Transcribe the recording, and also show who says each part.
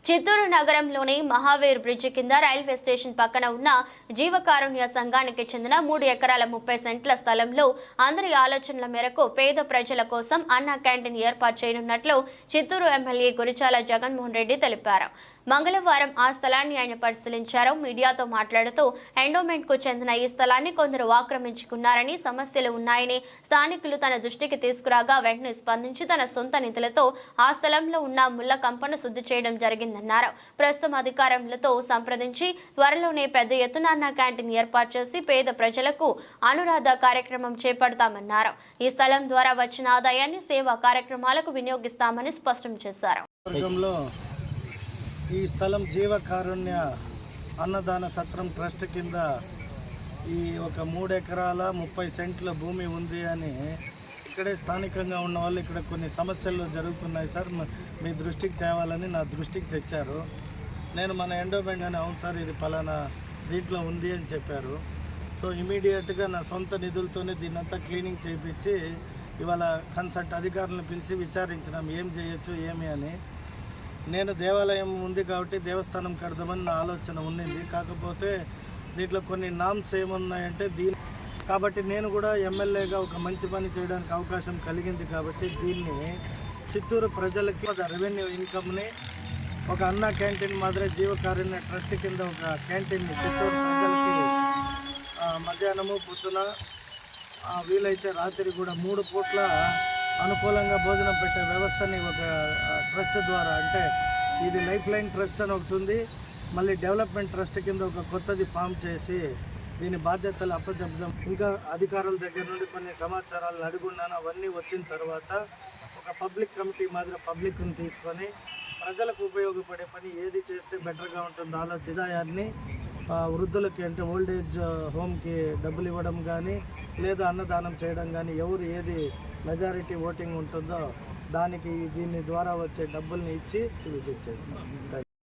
Speaker 1: చిత్తూరు నగరంలోని మహావీర్ బ్రిడ్జి కింద railway station పక్కన ఉన్న జీవకారుణ్య సంఘానికి చెందిన 3 ఎకరాల 30 సెంట్ల స్థలంలో అందరి ఆలోచనల మేరకు పేద ప్రజల కోసం అన్న క్యాంటీన్ ఏర్పాటు చేయనున్నట్లు చిత్తూరు ఎమ్మెల్యే గురిజాల జగన్మోహన్ రెడ్డి తెలిపారు. మంగళవారం ఆ స్థలాన్ని ఆయన పరిశీలించారు. మీడియాతో మాట్లాడుతూ ఎండోమెంట్ కు చెందిన ఈ స్థలాన్ని కొందరు ఆక్రమించుకున్నారని, సమస్యలు ఉన్నాయని స్థానికులు తన దృష్టికి తీసుకురాగా వెంటనే స్పందించి తన సొంత నిధులతో ఆ స్థలంలో ఉన్న ముళ్ల కంపను శుద్ధి చేయడం జరిగిందన్నారు. ప్రస్తుతం అధికారులతో సంప్రదించి త్వరలోనే పెద్ద ఎత్తున అన్న క్యాంటీన్ ఏర్పాటు చేసి పేద ప్రజలకు అనురాధ కార్యక్రమం చేపడతామన్నారు. ఈ స్థలం ద్వారా వచ్చిన ఆదాయాన్ని సేవా కార్యక్రమాలకు వినియోగిస్తామని స్పష్టం చేశారు.
Speaker 2: ఈ స్థలం జీవకారుణ్య అన్నదాన సత్రం ట్రస్ట్ కింద ఈ ఒక 3 ఎకరాల 30 సెంట్ల భూమి ఉంది అని ఇక్కడే స్థానికంగా ఉన్న వాళ్ళు ఇక్కడ కొన్ని సమస్యలు జరుగుతున్నాయి సార్, మీ దృష్టికి తేవాలని నా దృష్టికి తెచ్చారు. నేను మన ఎండోమెంట్ అని అవును సార్ ఇది పలానా దీంట్లో ఉంది అని చెప్పారు. సో ఇమీడియట్గా నా సొంత నిధులతోనే దీన్నంతా క్లీనింగ్ చేయించి ఇవాళ కన్సల్ట్ అధికారులను పిలిచి విచారించినాం ఏం చేయొచ్చు ఏమి అని. నేను దేవాలయం ఉంది కాబట్టి దేవస్థానం కడదామని నా ఆలోచన ఉండింది. కాకపోతే దీంట్లో కొన్ని నామ్స్ ఏమున్నాయంటే కాబట్టి నేను కూడా ఎమ్మెల్యేగా ఒక మంచి పని చేయడానికి అవకాశం కలిగింది. కాబట్టి దీన్ని చిత్తూరు ప్రజలకి రెవెన్యూ ఇన్కమ్ని ఒక అన్న క్యాంటీన్ మాదిరి జీవకారుణ్య ట్రస్ట్ కింద ఒక క్యాంటీన్ని చిత్తూరు ప్రజలకి మధ్యాహ్నము పొద్దున వీలైతే రాత్రి కూడా 3 పూట్ల అనుకూలంగా భోజనం పెట్టే వ్యవస్థని ఒక ట్రస్ట్ ద్వారా, అంటే ఇది లైఫ్ లైన్ ట్రస్ట్ అని ఒకటి ఉంది, మళ్ళీ డెవలప్మెంట్ ట్రస్ట్ కింద ఒక కొత్తది ఫామ్ చేసి దీని బాధ్యతలు అప్పచెప్దాం. ఇంకా అధికారుల దగ్గర నుండి కొన్ని సమాచారాలు అడుగున్నాను. అవన్నీ వచ్చిన తర్వాత ఒక పబ్లిక్ కమిటీ మాదిరి పబ్లిక్ని తీసుకొని ప్రజలకు ఉపయోగపడే పని ఏది చేస్తే బెటర్గా ఉంటుందో ఆలోచనని వృద్ధులకి అంటే ఓల్డ్ ఏజ్ హోమ్కి డబ్బులు ఇవ్వడం కానీ లేదా అన్నదానం చేయడం కానీ ఎవరు ఏది మెజారిటీ ఓటింగ్ ఉంటుందో దానికి దీని ద్వారా వచ్చే డబ్బుల్ని ఇచ్చి విజిట్ చేస్తున్నాం.